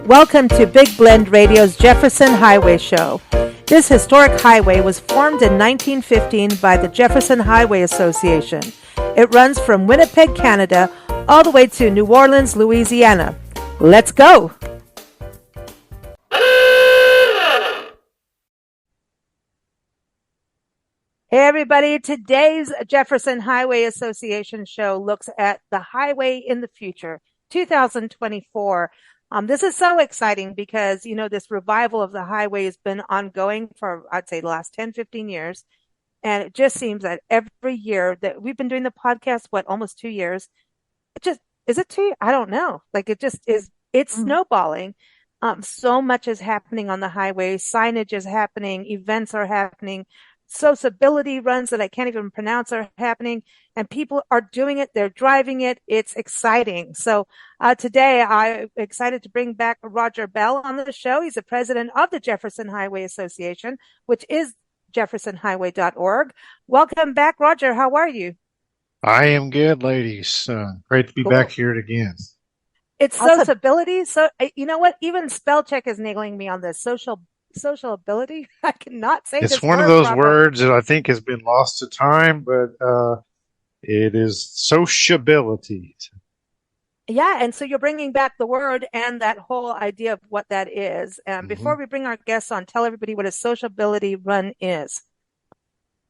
Welcome to Big Blend Radio's Jefferson Highway Show. This historic highway was formed in 1915 by the Jefferson Highway Association. It runs from Winnipeg, Canada, all the way to New Orleans, Louisiana. Let's go! Hey everybody, today's Jefferson Highway Association show looks at the highway in the future, 2024. This is so exciting because, this revival of the highway has been ongoing for, I'd say, the last 10, 15 years. And it just seems that every year that we've been doing the podcast, almost 2 years? Is it 2? I don't know. It's snowballing. So much is happening on the highway. Signage is happening. Events are happening. Sociability runs that I can't even pronounce are happening, and people are doing it. They're driving it. It's exciting. So today I'm excited to bring back Roger Bell on the show. He's the president of the Jefferson Highway Association, which is jeffersonhighway.org. Welcome back, Roger. How are you? I am good, ladies. Great to be back here again. It's sociability. So you know what? Even spell check is niggling me on this. Sociability. I cannot say it's this one word of those properly. words that I think has been lost to time, but it is sociability. Yeah, and so you're bringing back the word and that whole idea of what that is. And before we bring our guests on, tell everybody what a sociability run is.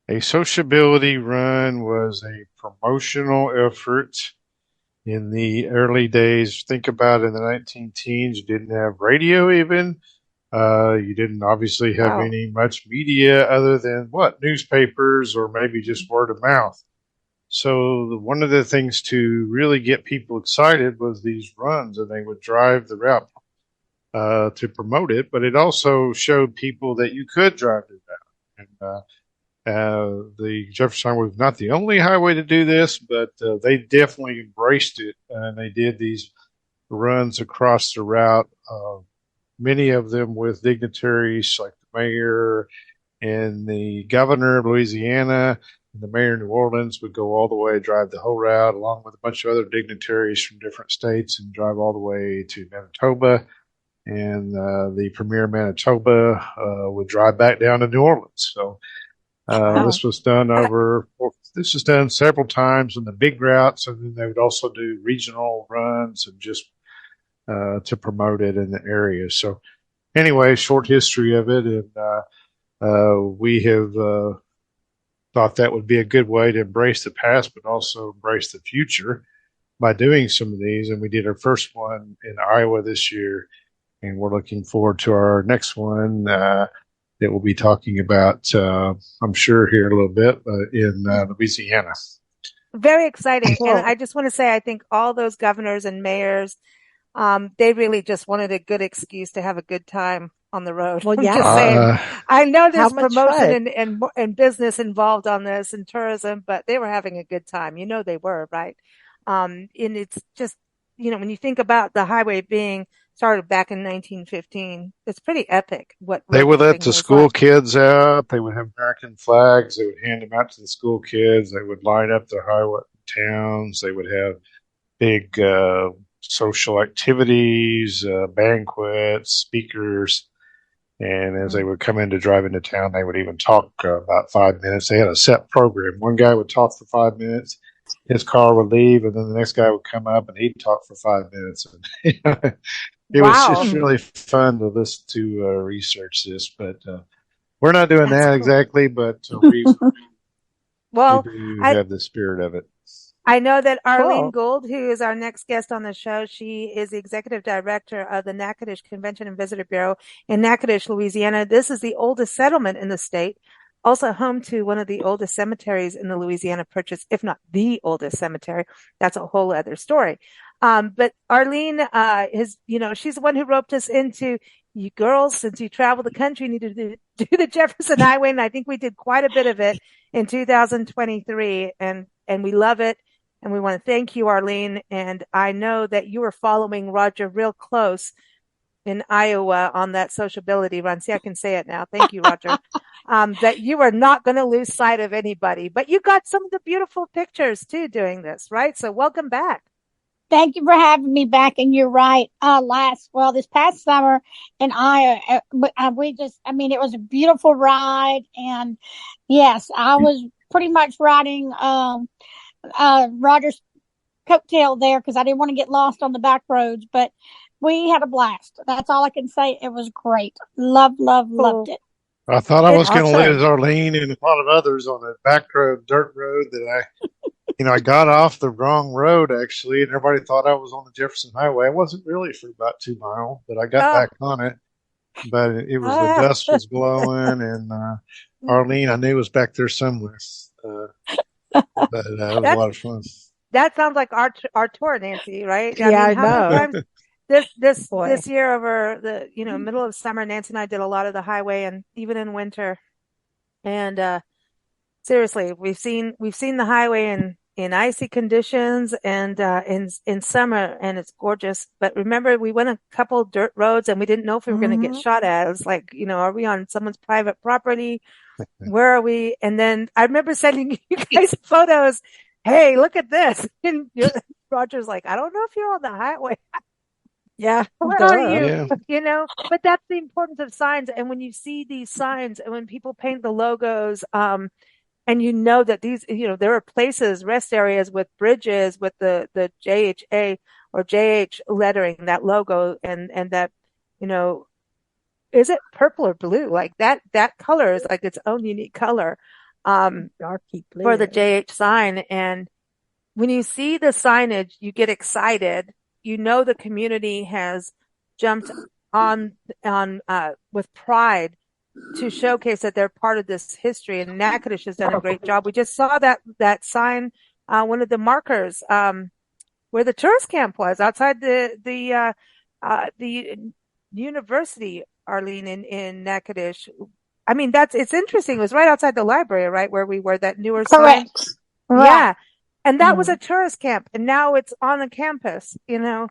A sociability run was a promotional effort in the early days. Think about it, in the 19-teens, you didn't have radio even. You didn't obviously have much media other than newspapers or maybe just word of mouth. So one of the things to really get people excited was these runs, and they would drive the route to promote it. But it also showed people that you could drive the route. And the Jefferson Highway was not the only highway to do this, but they definitely embraced it, and they did these runs across the route. Many of them with dignitaries like the mayor and the governor of Louisiana, and the mayor of New Orleans would go all the way, drive the whole route, along with a bunch of other dignitaries from different states, and drive all the way to Manitoba. And the premier of Manitoba would drive back down to New Orleans. So this was done several times on the big routes, and then they would also do regional runs and just to promote it in the area. So anyway, short history of it. And we have thought that would be a good way to embrace the past, but also embrace the future by doing some of these. And we did our first one in Iowa this year, and we're looking forward to our next one that we'll be talking about, I'm sure, here a little bit in Louisiana. Very exciting. And I just want to say, I think all those governors and mayors, they really just wanted a good excuse to have a good time on the road. Well, I'm just saying, I know there's promotion and business involved on this and tourism, but they were having a good time. They were, right? And it's just, when you think about the highway being started back in 1915, it's pretty epic. What they would let the school kids out. They would have American flags. They would hand them out to the school kids. They would line up the highway towns. They would have big social activities, banquets, speakers. And as they would come in to drive into town, they would even talk about 5 minutes. They had a set program. One guy would talk for 5 minutes. His car would leave, and then the next guy would come up, and he'd talk for 5 minutes. And it was just really fun to listen to research this. But we're not doing that exactly, but we do have the spirit of it. I know that Arlene Gould, who is our next guest on the show, she is the executive director of the Natchitoches Convention and Visitor Bureau in Natchitoches, Louisiana. This is the oldest settlement in the state, also home to one of the oldest cemeteries in the Louisiana Purchase, if not the oldest cemetery. That's a whole other story. But Arlene she's the one who roped us into, you girls, since you travel the country, need to do the Jefferson Highway. And I think we did quite a bit of it in 2023, and we love it. And we want to thank you, Arlene. And I know that you were following Roger real close in Iowa on that sociability run. See, I can say it now. Thank you, Roger. That you are not going to lose sight of anybody. But you got some of the beautiful pictures, too, doing this, right? So welcome back. Thank you for having me back. And you're right. This past summer, and it was a beautiful ride. And yes, I was pretty much riding Roger's coattail there because I didn't want to get lost on the back roads. But we had a blast. That's all I can say. It was great. Loved Cool. it. I thought I It's was going to awesome. lose Arlene and a lot of others on a back road, dirt road that I got off the wrong road actually, and everybody thought I was on the Jefferson Highway. I wasn't really for about 2 miles, but I got Oh, back on it. But it was the ah. dust was blowing, and Arlene I knew was back there somewhere. Uh, but it was a that lot of fun. that sounds like our tour, Nancy, right? I Yeah, mean, I how many know. times this Boy. year over the middle of summer, Nancy and I did a lot of the highway, and even in winter. And seriously, we've seen the highway in icy conditions and in summer, and it's gorgeous. But remember, we went a couple dirt roads, and we didn't know if we were going to get Hmm. shot at. It was like, are we on someone's private property? Where are we? And then I remember sending you guys photos. Hey, look at this. And Roger's like, I don't know if you're on the highway. Yeah, Where are duh. you? Yeah, But that's the importance of signs. And when you see these signs and when people paint the logos, and that these, there are places, rest areas with bridges with the JHA or JH lettering, that logo, and that, you know, is it purple or blue? Like that color is like its own unique color, Darky for the blue. JH sign. And when you see the signage, you get excited. The community has jumped on with pride to showcase that they're part of this history. And Natchitoches has done a great job. We just saw that sign, one of the markers, where the tourist camp was outside the university, Arlene, in Natchitoches. I mean, it's interesting. It was right outside the library, right where we were, that newer sign. Correct. Right. Yeah. And that was Mhm. a tourist camp, and now it's on the campus, and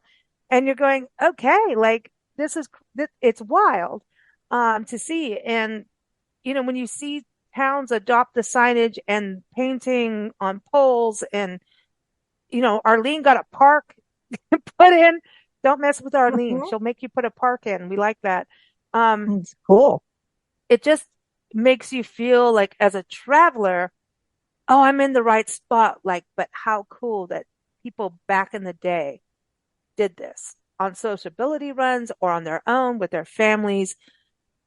you're going, okay, like it's wild, to see. And, when you see towns adopt the signage and painting on poles, and, Arlene got a park put in. Don't mess with Arlene. Mhm. She'll make you put a park in. We like that. Um, It's cool. it just makes you feel like, as a traveler, oh, I'm in the right spot. Like, but how cool that people back in the day did this on sociability runs or on their own with their families.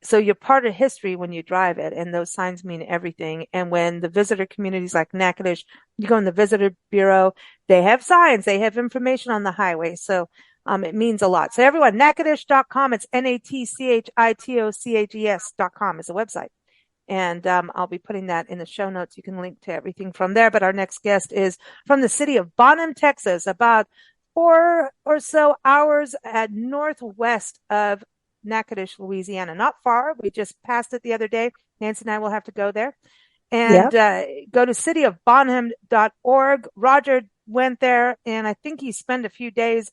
So you're part of history when you drive it, and those signs mean everything. And when the visitor communities like Natchitoches, you go in the visitor bureau, they have signs, they have information on the highway. So it means a lot. So everyone, natchitoches.com, it's natchitoches.com is the website. And I'll be putting that in the show notes. You can link to everything from there. But our next guest is from the city of Bonham, Texas, about 4 or so hours at northwest of Natchitoches, Louisiana. Not far. We just passed it the other day. Nancy and I will have to go there. And Yep. go to cityofbonham.org. Roger went there, and I think he spent a few days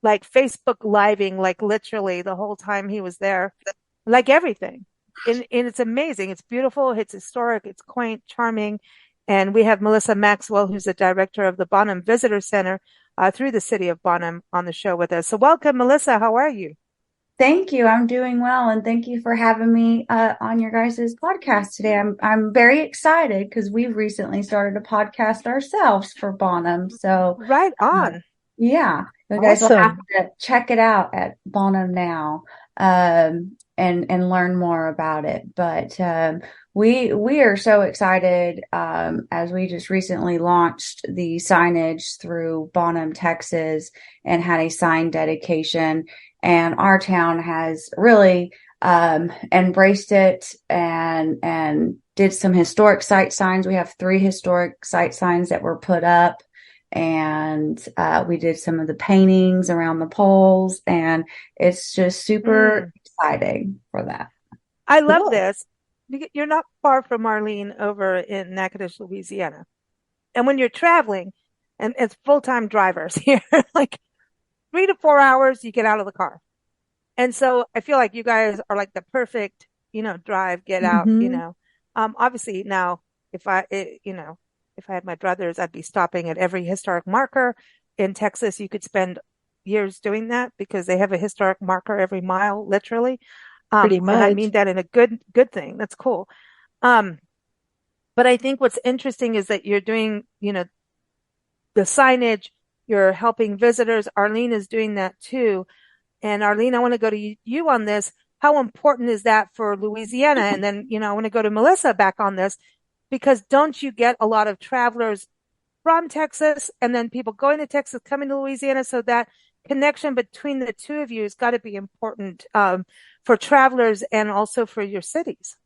like Facebook living, like literally the whole time he was there, like everything. And it's amazing. It's beautiful. It's historic. It's quaint, charming. And we have Melissa Maxwell, who's the director of the Bonham Visitor Center, through the city of Bonham, on the show with us. So welcome, Melissa. How are you? Thank you. I'm doing well, and thank you for having me on your guys' podcast today. I'm very excited because we've recently started a podcast ourselves for Bonham. So Right uh, on. yeah, you guys will have Awesome. to check it out at Bonham now, and learn more about it. But we are so excited as we just recently launched the signage through Bonham, Texas, and had a sign dedication. And our town has really embraced it and did some historic site signs. We have 3 historic site signs that were put up, and we did some of the paintings around the poles, and it's just super Mm. exciting for that. I love Cool. this. You're not far from Marlene over in Natchitoches, Louisiana. And when you're traveling, and it's full-time drivers here, like 3 to 4 hours, you get out of the car. And so I feel like you guys are like the perfect, drive, get out. Hmm. Obviously now, if I had my druthers, I'd be stopping at every historic marker. in Texas, you could spend years doing that because they have a historic marker every mile, literally. Pretty And I much. mean that in a good thing. That's cool. Um, but I think what's interesting is that you're doing, the signage, you're helping visitors. Arlene is doing that too. And Arlene, I want to go to you on this. How important is that for Louisiana? And then, I want to go to Melissa back on this because don't you get a lot of travelers from Texas and then people going to Texas, coming to Louisiana? So that connection between the two of you has got to be important for travelers and also for your cities.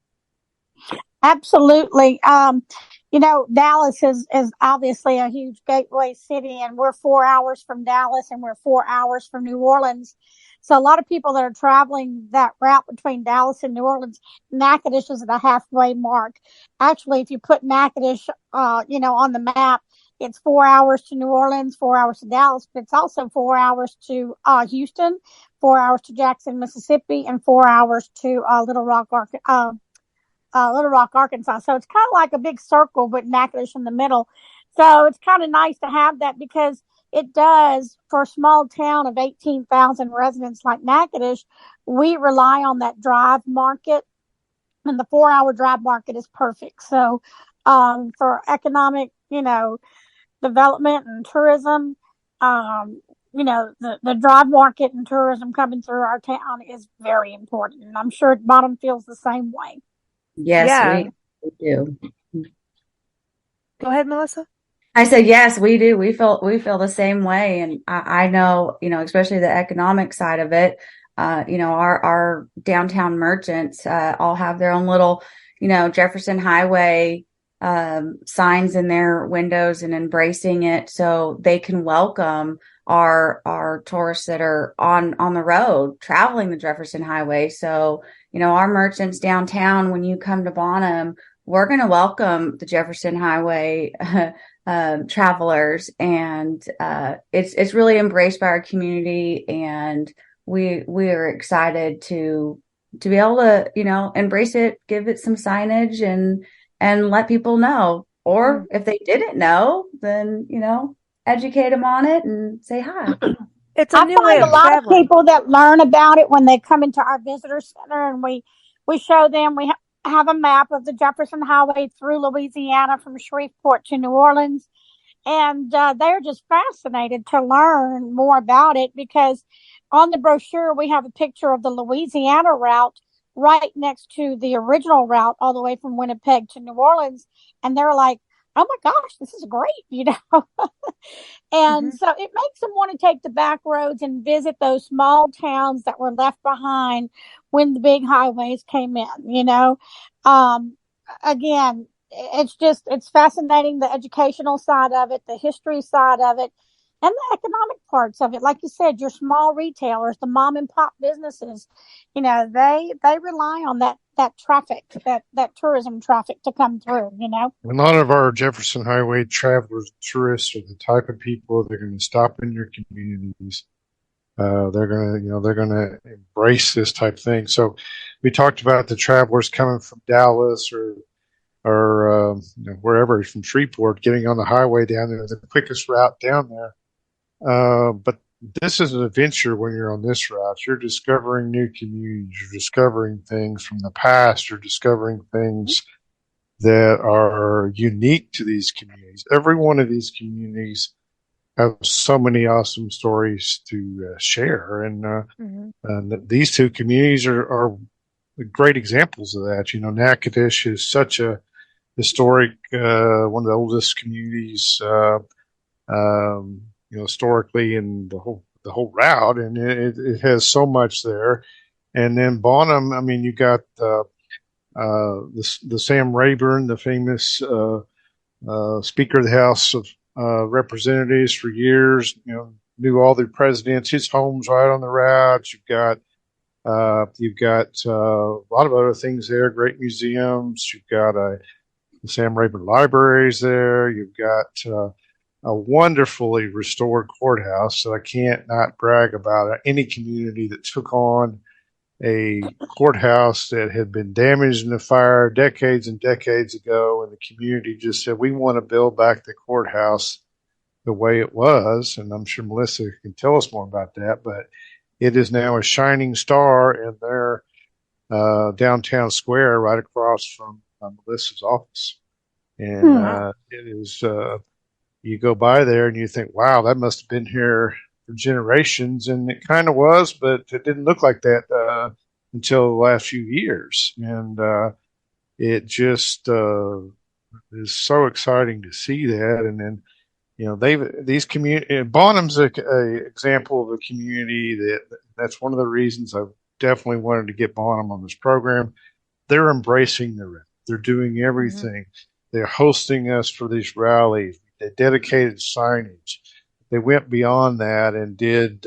Absolutely. Dallas is obviously a huge gateway city, and we're 4 hours from Dallas and we're 4 hours from New Orleans. So a lot of people that are traveling that route between Dallas and New Orleans, Natchitoches is at a halfway mark. Actually, if you put Natchitoches, on the map, it's 4 hours to New Orleans, 4 hours to Dallas, but it's also 4 hours to Houston, 4 hours to Jackson, Mississippi, and 4 hours to Little Rock, Arkansas. So it's kind of like a big circle with Natchitoches in the middle. So it's kind of nice to have that because it does, for a small town of 18,000 residents like Natchitoches, we rely on that drive market, and the 4 hour drive market is perfect. So for economic, development and tourism, the drive market and tourism coming through our town is very important. And I'm sure Bottom feels the same way. Yes, Yeah. we do. Go ahead, Melissa. I said, yes, we do. We feel the same way. And I know, especially the economic side of it, our downtown merchants, all have their own little, Jefferson Highway, signs in their windows and embracing it so they can welcome our tourists that are on the road traveling the Jefferson Highway. So, our merchants downtown, when you come to Bonham, we're going to welcome the Jefferson Highway travelers, and it's really embraced by our community, and we are excited to be able to embrace it, give it some signage, and let people know, or if they didn't know, then educate them on it and say hi. It's a new way find of a lot traveling. of people that learn about it when they come into our visitor center, and we show them. We have a map of the Jefferson Highway through Louisiana from Shreveport to New Orleans, and they're just fascinated to learn more about it because on the brochure we have a picture of the Louisiana route right next to the original route all the way from Winnipeg to New Orleans, and they're like, oh my gosh, this is great, And so it makes them want to take the back roads and visit those small towns that were left behind when the big highways came in, Again, it's fascinating, the educational side of it, the history side of it, and the economic parts of it. Like you said, your small retailers, the mom and pop businesses, they rely on that traffic, that tourism traffic to come through, A lot of our Jefferson Highway travelers, tourists, are the type of people that are going to stop in your communities. They're going to embrace this type of thing. So we talked about the travelers coming from Dallas or wherever, from Shreveport, getting on the highway down there, the quickest route down there. But this is an adventure when you're on this route. You're discovering new communities. You're discovering things from the past. You're discovering things that are unique to these communities. Every one of these communities have so many awesome stories to share. And these two communities are great examples of that. Natchitoches is such a historic, one of the oldest communities, historically in the whole route, and it has so much there. And then Bonham, I mean, you got the Sam Rayburn, the famous Speaker of the House of Representatives for years. Knew all the presidents. His home's right on the route. You've got a lot of other things there. Great museums. You've got the Sam Rayburn Libraries there. You've got a wonderfully restored courthouse. So I can't not brag about it. Any community that took on a courthouse that had been damaged in a fire decades and decades ago, and the community just said, we want to build back the courthouse the way it was, and I'm sure Melissa can tell us more about that, but it is now a shining star in their downtown square right across from Melissa's office. And it is, you go by there and you think, wow, that must have been here for generations. And it kind of was, but it didn't look like that until the last few years. And it just is so exciting to see that. And then, these community, Bonham's a example of a community that's one of the reasons I've definitely wanted to get Bonham on this program. They're embracing the rep. They're doing everything. They're hosting us for these rallies. They dedicated signage. They went beyond that and did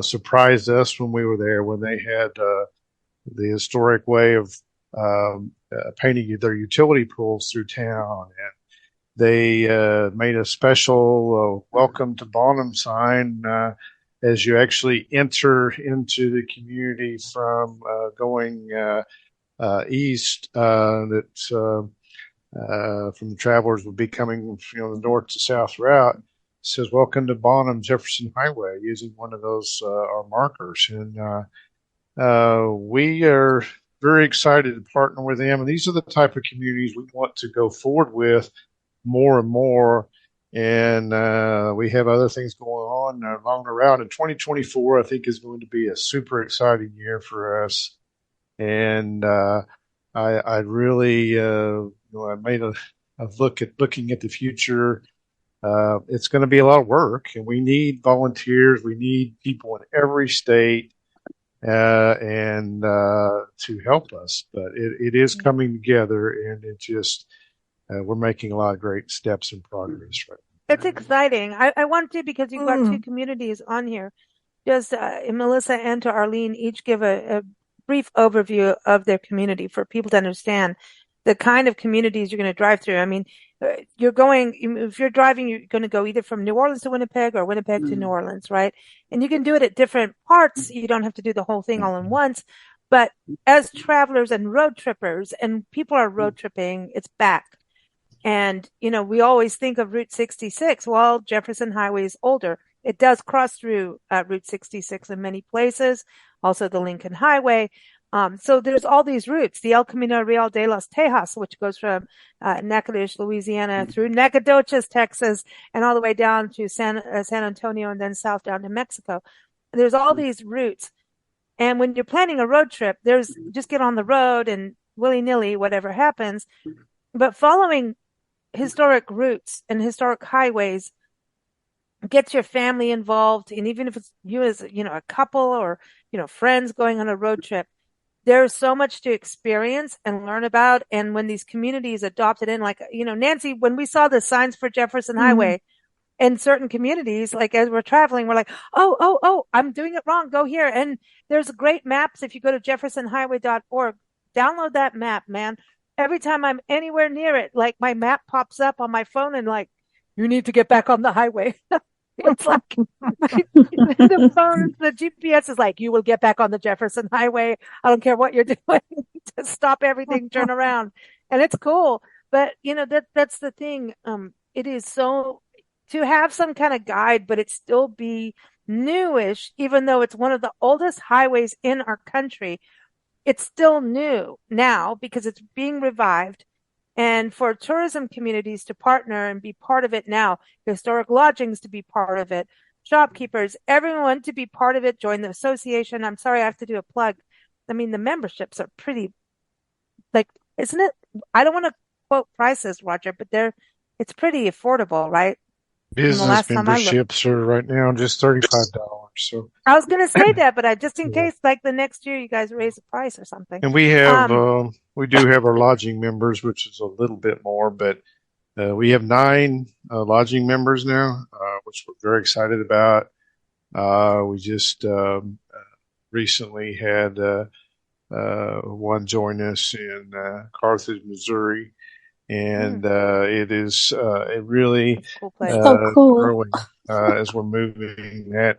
surprise us when we were there, when they had the historic way of painting their utility poles through town. And they made a special welcome to Bonham sign as you actually enter into the community from going east. That's from the travelers would be coming, the north to south route. It says, "Welcome to Bonham Jefferson Highway," using one of those our markers. And we are very excited to partner with them. And these are the type of communities we want to go forward with more and more. And we have other things going on along the route. And 2024, I think, is going to be a super exciting year for us. And I really, I made a looking at the future. It's going to be a lot of work, and we need volunteers. We need people in every state and to help us. But it is coming together, and it just we're making a lot of great steps and progress right now. It's exciting. I want to, because you've got two communities on here. Just Melissa and to Arlene each give a brief overview of their community for people to understand the kind of communities you're going to drive through. I mean, if you're driving, you're going to go either from New Orleans to Winnipeg or Winnipeg to New Orleans, right? And you can do it at different parts. You don't have to do the whole thing all at once. But as travelers and road trippers, and people are road tripping, it's back. And, we always think of Route 66. Well, Jefferson Highway is older. It does cross through Route 66 in many places, also the Lincoln Highway. So there's all these routes, the El Camino Real de los Tejas, which goes from Natchitoches, Louisiana, through Nacogdoches, Texas, and all the way down to San Antonio, and then south down to Mexico. There's all these routes. And when you're planning a road trip, just get on the road and willy-nilly, whatever happens. But following historic routes and historic highways gets your family involved. And even if it's you as, a couple or, friends going on a road trip, there's so much to experience and learn about. And when these communities adopted in, like, Nancy, when we saw the signs for Jefferson Highway in certain communities, like as we're traveling, we're like, oh, I'm doing it wrong. Go here. And there's great maps. If you go to jeffersonhighway.org, download that map, man. Every time I'm anywhere near it, like my map pops up on my phone and like, you need to get back on the highway. It's like the phone, the GPS is like, you will get back on the Jefferson Highway. I don't care what you're doing. Just stop everything, turn around. And it's cool. But, that's the thing. It is so to have some kind of guide, but it still be newish, even though it's one of the oldest highways in our country. It's still new now because it's being revived. And for tourism communities to partner and be part of it now, historic lodgings to be part of it, shopkeepers, everyone to be part of it, join the association. I'm sorry, I have to do a plug. I mean, the memberships are pretty, isn't it? I don't want to quote prices, Roger, but it's pretty affordable, right? Business memberships are right now just $35. So I was going to say that, but just in case, the next year you guys raise the price or something. And we have, we do have our lodging members, which is a little bit more, but we have 9 lodging members now, which we're very excited about. We just recently had one join us in Carthage, Missouri. And it is it really so cool. growing as we're moving that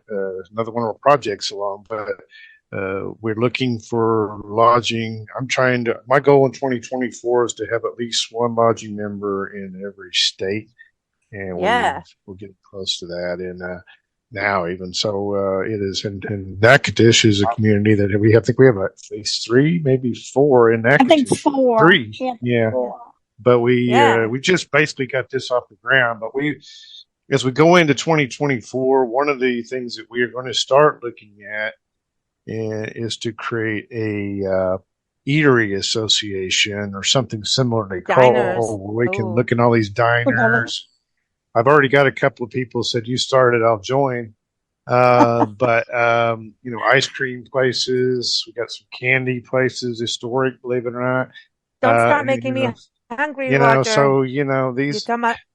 another one of our projects along. But we're looking for lodging. My goal in 2024 is to have at least one lodging member in every state. and Yeah. we're getting close to that. And now even so, it is. And Natchitoches is a community that I think we have at least 3, maybe 4 in I think Natchitoches. 4. 3, yeah. 4. But Yeah. we just basically got this off the ground. But as we go into 2024, one of the things that we are going to start looking at is to create a eatery association or something similar they Diners. call, where we can Oh. look in all these diners. I've already got a couple of people said, you started, I'll join. But ice cream places, we got some candy places, historic, believe it or not. Don't start making me hungry, You know, Roger. so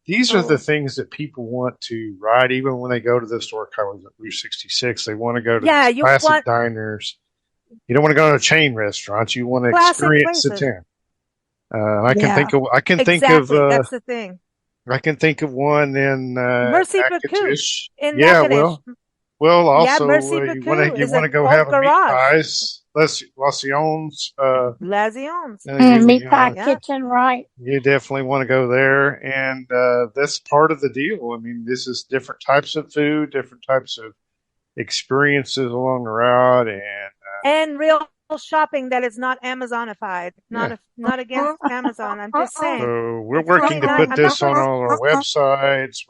these are the things that people want to ride, even when they go to the historic highways at Route 66. They want to go to these classic diners. You don't want to go to chain restaurants. You want to experience the town. I can think of that's the thing. I can think of one in Mercy Baku in Natchitoches. Well, also Mercy you want to go have a meat pies. Lasion's. Meat pie kitchen, right? You definitely want to go there, and that's part of the deal. I mean, this is different types of food, different types of experiences along the route, and real shopping that is not Amazonified. Not against Amazon. I'm just saying. So we're working to put this on all our websites.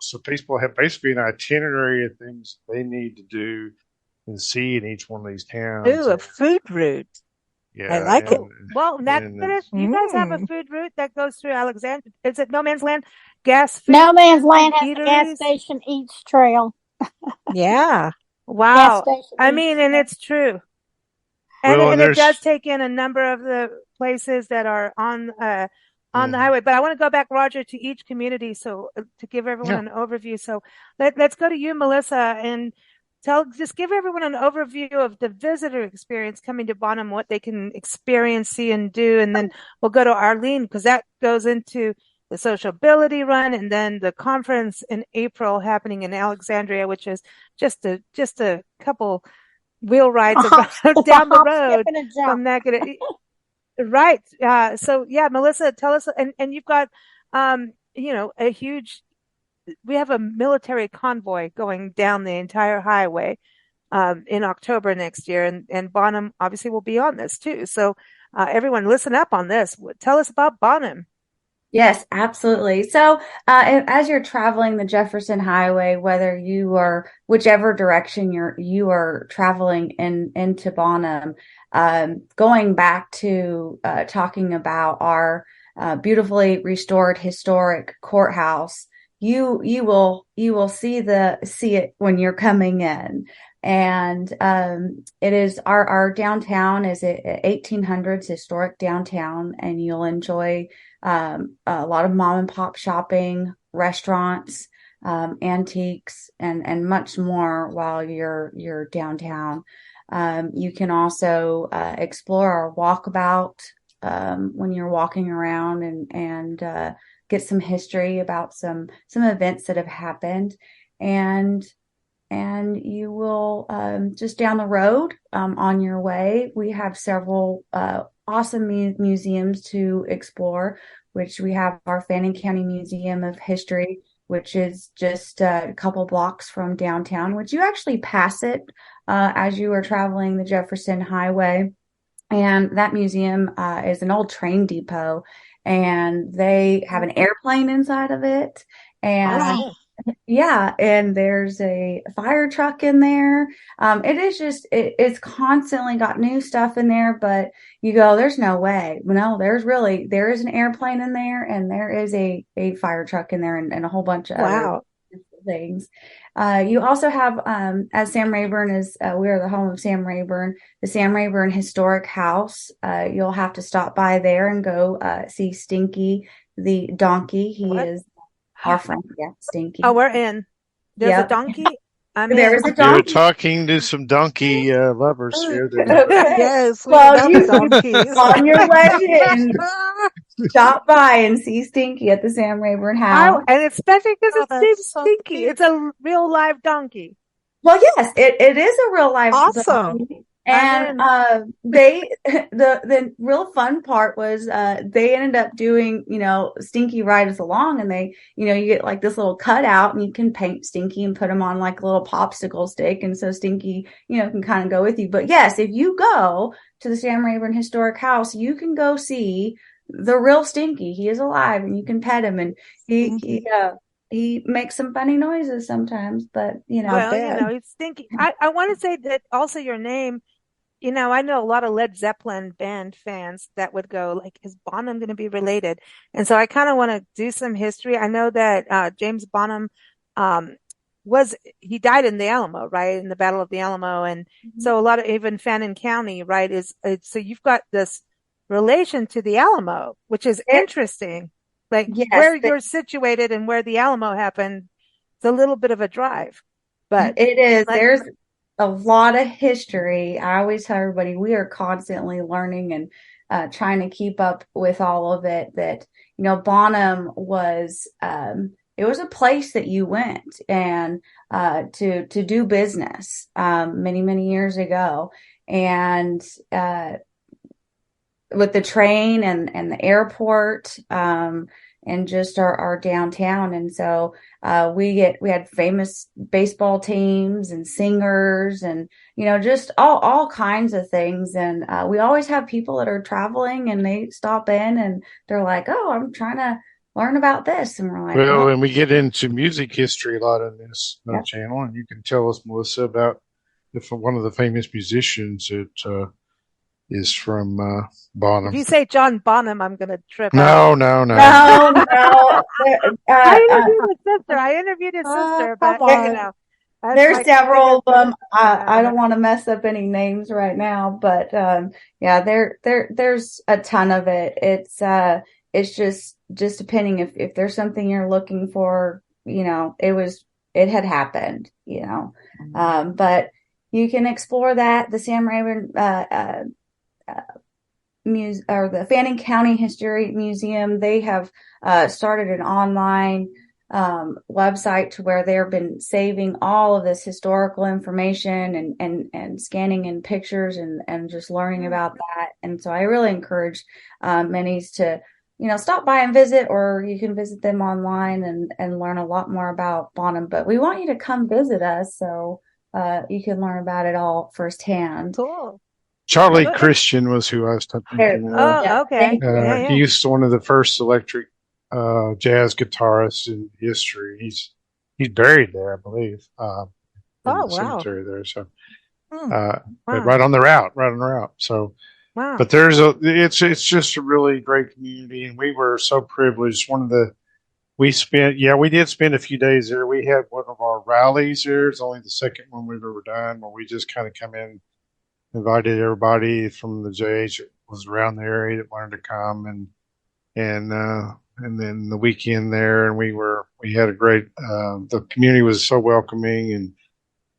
So people have basically an itinerary of things they need to do and see in each one of these towns. Ooh, a food route. Yeah, I like it. Well, you guys have a food route that goes through Alexandria. Is it No Man's Land? No Man's Land has a gas station each trail. Yeah. Wow. I mean, and it's true. And it does take in a number of the places that are on the highway. But I want to go back, Roger, to each community to give everyone an overview. So let's go to you, Melissa, and just give everyone an overview of the visitor experience coming to Bonham, what they can experience, see, and do. And then we'll go to Arlene, because that goes into the Sociability run, and then the conference in April happening in Alexandria, which is just a couple wheel rides down the road from that. Right. So yeah, Melissa, tell us, and you've got, we have a military convoy going down the entire highway, in October next year. And Bonham obviously will be on this too. So, everyone listen up on this. Tell us about Bonham. Yes, absolutely. So, as you're traveling the Jefferson Highway, whether you are whichever direction you are traveling into Bonham, going back to talking about our beautifully restored historic courthouse, you will see it when you're coming in. And it is our downtown is a 1800s historic downtown, and you'll enjoy a lot of mom and pop shopping, restaurants, antiques, and much more while you're downtown. You can also explore our walkabout when you're walking around and get some history about some events that have happened. And you will just down the road on your way, we have several awesome museums to explore, which we have our Fannin County Museum of History, which is just a couple blocks from downtown, which you actually pass it as you are traveling the Jefferson Highway. And that museum is an old train depot, and they have an airplane inside of it. And yeah, and there's a fire truck in there. It's constantly got new stuff in there, but you go, there's no way. No, there is an airplane in there, and there is a fire truck in there, and a whole bunch of other things. You also have, as Sam Rayburn is, we are the home of Sam Rayburn, the Sam Rayburn Historic House. You'll have to stop by there and go see Stinky the donkey. He is our friend, Stinky. Oh, we're in. There's a donkey. There is a donkey. You're talking to some donkey lovers here. Yes, well, you on your way in, stop by and see Stinky at the Sam Rayburn House. And it's especially because it's named Stinky. It's a real live donkey. Well, yes, it is a real life awesome donkey. And the real fun part was they ended up doing, Stinky ride us along, and they, you get like this little cutout and you can paint Stinky and put him on like a little popsicle stick, and so Stinky, can kind of go with you. But yes, if you go to the Sam Rayburn Historic House, you can go see the real Stinky. He is alive, and you can pet him, and he makes some funny noises sometimes, but Well, he's Stinky. I want to say that also your name. I know a lot of Led Zeppelin band fans that would go like, is Bonham going to be related? And so I kind of want to do some history. I know that James Bonham he died in the Alamo, right? In the Battle of the Alamo. And so a lot of even Fannin County, right, so you've got this relation to the Alamo, which is interesting. Like where you're situated and where the Alamo happened, it's a little bit of a drive. But it is. There's a lot of history. I always tell everybody we are constantly learning and trying to keep up with all of it. That Bonham was it was a place that you went and to do business many years ago, and with the train and the airport and just our downtown. And so we had famous baseball teams and singers and just all kinds of things. And we always have people that are traveling and they stop in and they're like, oh, I'm trying to learn about this. And we're like, well, and we get into music history a lot on this channel, and you can tell us, Melissa, about one of the famous musicians that is from Bonham. If you say John Bonham, I'm going to trip out. No. I interviewed his sister, but there's several of them. I don't want to mess up any names right now, but there's a ton of it. It's just depending if there's something you're looking for, it had happened, but you can explore that. The Sam Rayburn or the Fannin County History Museum, they have started an online website to where they've been saving all of this historical information and scanning in pictures and just learning about that. And so I really encourage minis to stop by and visit, or you can visit them online and learn a lot more about Bonham. But we want you to come visit us so you can learn about it all firsthand. Cool. Charlie Christian was who I was thinking of. Oh, okay. He used one of the first electric jazz guitarists in history. He's buried there, I believe. In the cemetery there. So, right on the route. So, wow. But it's just a really great community, and we were so privileged. We did spend a few days there. We had one of our rallies there. It's only the second one we've ever done, where we just kind of come in, invited everybody from the JH that was around the area that wanted to come, and then the weekend there, and we had a great. The community was so welcoming,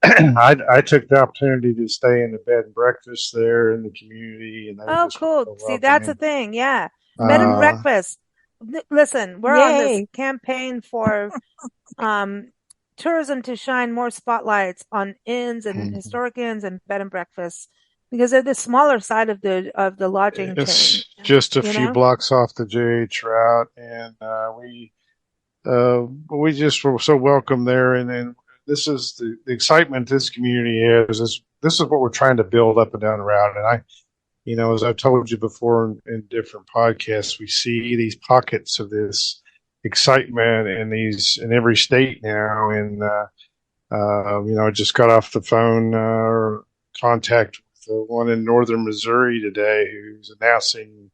and I took the opportunity to stay in the bed and breakfast there in the community. And cool! See, that's the thing, yeah. Bed and breakfast. Listen, we're on this campaign for tourism to shine more spotlights on inns and historic inns and bed and breakfasts, because they're the smaller side of the lodging chain. It's just a few blocks off the JH route, and we just were so welcome there. And this is the excitement this community has. This is what we're trying to build up and down the route. And as I've told you before in different podcasts, we see these pockets of this excitement in every state now. And I just got off the phone or contact with the one in northern Missouri today, who's announcing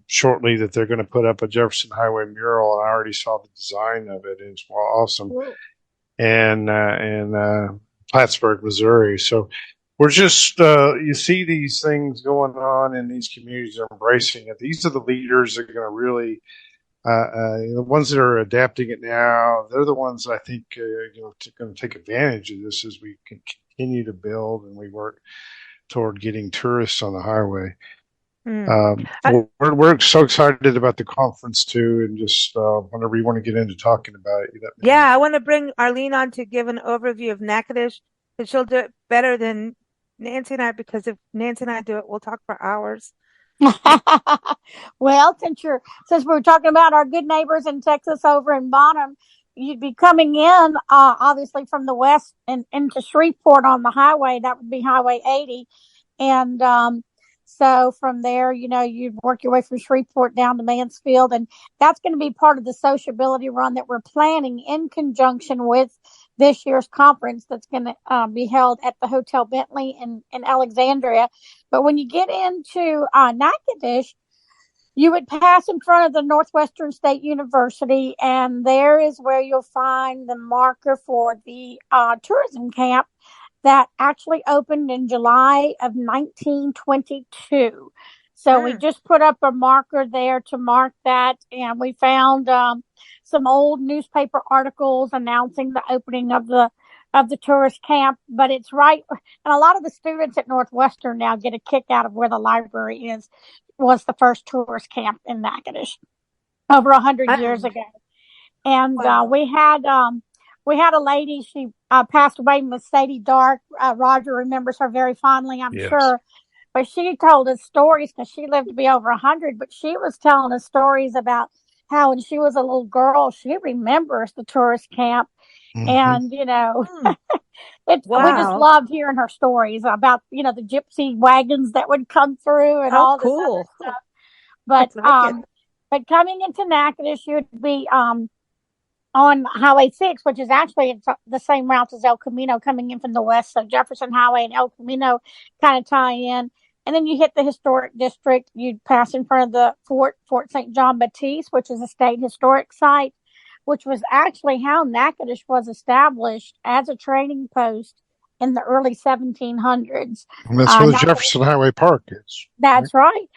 shortly that they're going to put up a Jefferson Highway mural. And I already saw the design of it, and it's awesome. Cool. And Plattsburgh, Missouri. So we're just you see these things going on, and these communities are embracing it. These are the leaders that are going to really the ones that are adapting it now. They're the ones I think going to take advantage of this as we continue to build and we work toward getting tourists on the highway. We're so excited about the conference too, and just whenever you want to get into talking about it. I want to bring Arlene on to give an overview of Natchitoches, because she'll do it better than Nancy and I, because if Nancy and I do it, we'll talk for hours. Well, since we're talking about our good neighbors in Texas over in Bonham, you'd be coming in obviously from the west and into Shreveport on the highway. That would be Highway 80. And so from there, you'd work your way from Shreveport down to Mansfield. And that's going to be part of the sociability run that we're planning in conjunction with this year's conference that's going to be held at the Hotel Bentley in Alexandria. But when you get into Natchitoches, you would pass in front of the Northwestern State University, and there is where you'll find the marker for the tourism camp that actually opened in July of 1922. So we just put up a marker there to mark that, and we found some old newspaper articles announcing the opening of the tourist camp. But it's right, and a lot of the students at Northwestern now get a kick out of where the library was the first tourist camp in Natchitoches over 100 years ago. And Wow. we had a lady, she passed away, Miss Sadie Dark. Roger remembers her very fondly, I'm Yes. sure. But she told us stories because she lived to be over 100. But she was telling us stories about how when she was a little girl, she remembers the tourist camp. And, we just Wow. loved hearing her stories about, the gypsy wagons that would come through and all this other Cool. stuff. But, I like it. but coming into Natchitoches, you'd be, on Highway 6, which is actually the same route as El Camino coming in from the west. So Jefferson Highway and El Camino kind of tie in. And then you hit the historic district. You'd pass in front of the Fort St. John Baptiste, which is a state historic site, which was actually how Natchitoches was established as a trading post in the early 1700s. And that's where the Jefferson Highway Park is. That's right.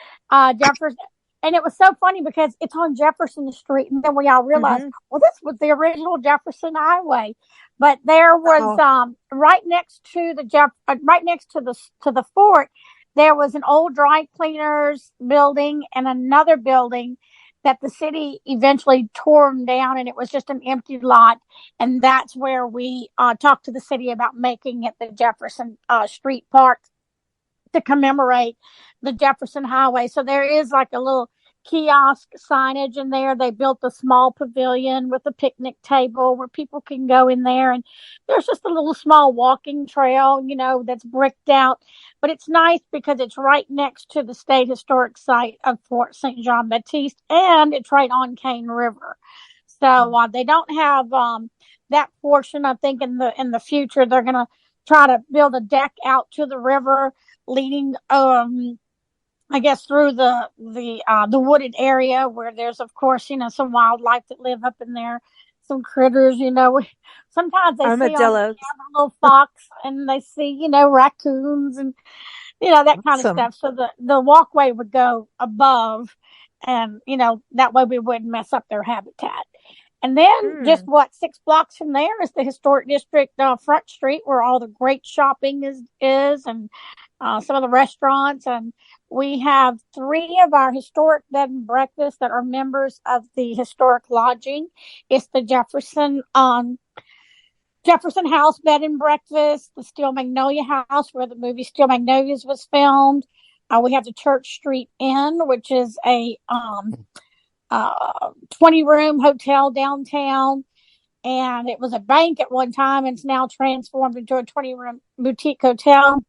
Jefferson. And it was so funny because it's on Jefferson Street, and then we all realized, well, this was the original Jefferson Highway. But there was right next to the fort, there was an old dry cleaners building and another building that the city eventually tore them down, and it was just an empty lot. And that's where we talked to the city about making it the Jefferson Street Park to commemorate the Jefferson Highway. So there is like a little kiosk signage in there. They built a small pavilion with a picnic table where people can go in there, and there's just a little small walking trail, that's bricked out. But it's nice because it's right next to the state historic site of Fort St. John Baptiste, and it's right on Cane River. So they don't have that portion. I think in the future they're going to try to build a deck out to the river leading I guess through the wooded area where there's, of course, some wildlife that live up in there, some critters, sometimes they Armadillos. see a little fox, and they see, raccoons and, that kind of stuff. So the walkway would go above, and, that way we wouldn't mess up their habitat. And then just 6 blocks from there is the historic district front street where all the great shopping is and some of the restaurants. And we have 3 of our historic bed and breakfasts that are members of the historic lodging. It's the Jefferson House Bed and Breakfast, the Steel Magnolia House where the movie Steel Magnolias was filmed. We have the Church Street Inn, which is a 20-room hotel downtown, and it was a bank at one time, and it's now transformed into a 20-room boutique hotel.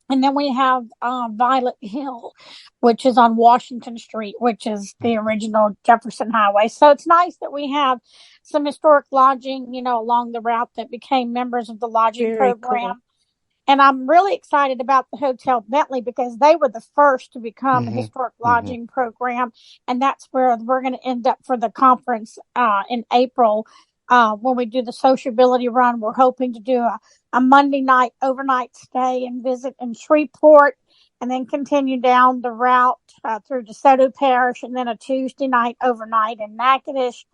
And then we have Violet Hill, which is on Washington Street, which is the original Jefferson Highway. So it's nice that we have some historic lodging, along the route that became members of the lodging program. Cool. And I'm really excited about the Hotel Bentley because they were the first to become a historic lodging program. And that's where we're going to end up for the conference in April. When we do the sociability run, we're hoping to do a Monday night overnight stay and visit in Shreveport, and then continue down the route through DeSoto Parish, and then a Tuesday night overnight in Natchitoches,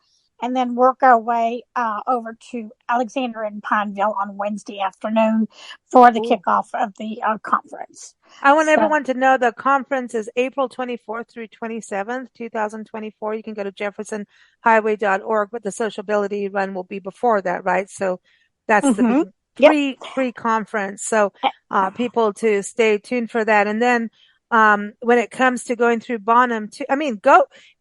and then work our way over to Alexandria and Pineville on Wednesday afternoon for the kickoff of the conference. I want everyone to know the conference is April 24th through 27th, 2024. You can go to jeffersonhighway.org, but the sociability run will be before that, right? So that's the pre-conference. So people to stay tuned for that. And then when it comes to going through Bonham,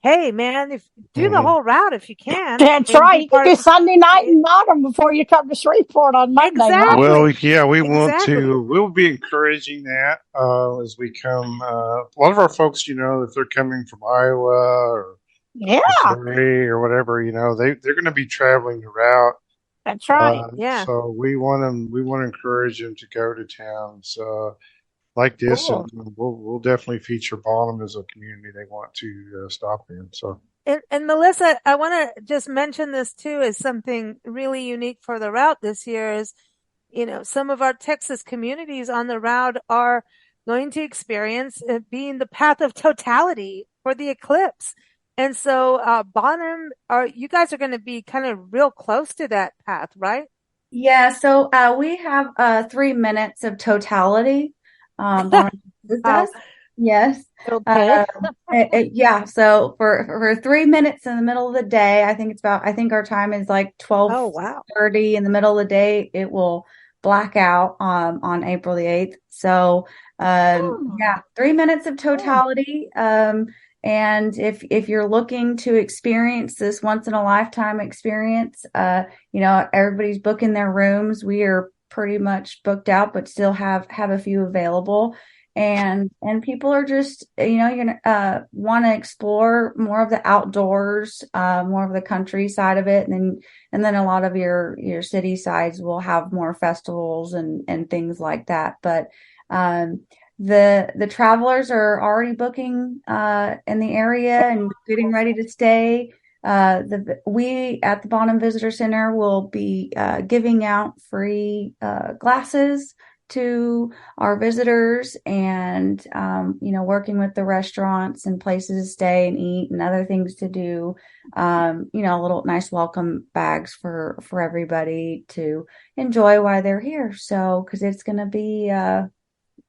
hey man, do the whole route if you can. That's right. You can do Sunday night in Bonham before you come to Shreveport on Monday. Exactly. Well, yeah, we'll be encouraging that as we come. A lot of our folks, if they're coming from Iowa or Missouri or whatever, they're going to be traveling the route. That's right. So we want to encourage them to go to towns like this, and we'll definitely feature Bonham as a community they want to stop in. So. And Melissa, I want to just mention this too as something really unique for the route this year is, some of our Texas communities on the route are going to experience being the path of totality for the eclipse. And so, Bonham, you guys are going to be kind of real close to that path, right? Yeah. So, we have 3 minutes of totality. Bonham does. Yes. Okay. Yeah. So for 3 minutes in the middle of the day, I think our time is like 12:30 in the middle of the day. It will black out on April the 8th. So 3 minutes of totality. And if you're looking to experience this once in a lifetime experience, everybody's booking their rooms. We are pretty much booked out, but still have a few available. And people are just, you're gonna want to explore more of the outdoors, more of the country side of it, and then a lot of your city sides will have more festivals and things like that. But the travelers are already booking in the area and getting ready to stay. We at the Bonham Visitor Center will be giving out free glasses to our visitors and, working with the restaurants and places to stay and eat and other things to do, little nice welcome bags for everybody to enjoy while they're here. So, cause it's going to be,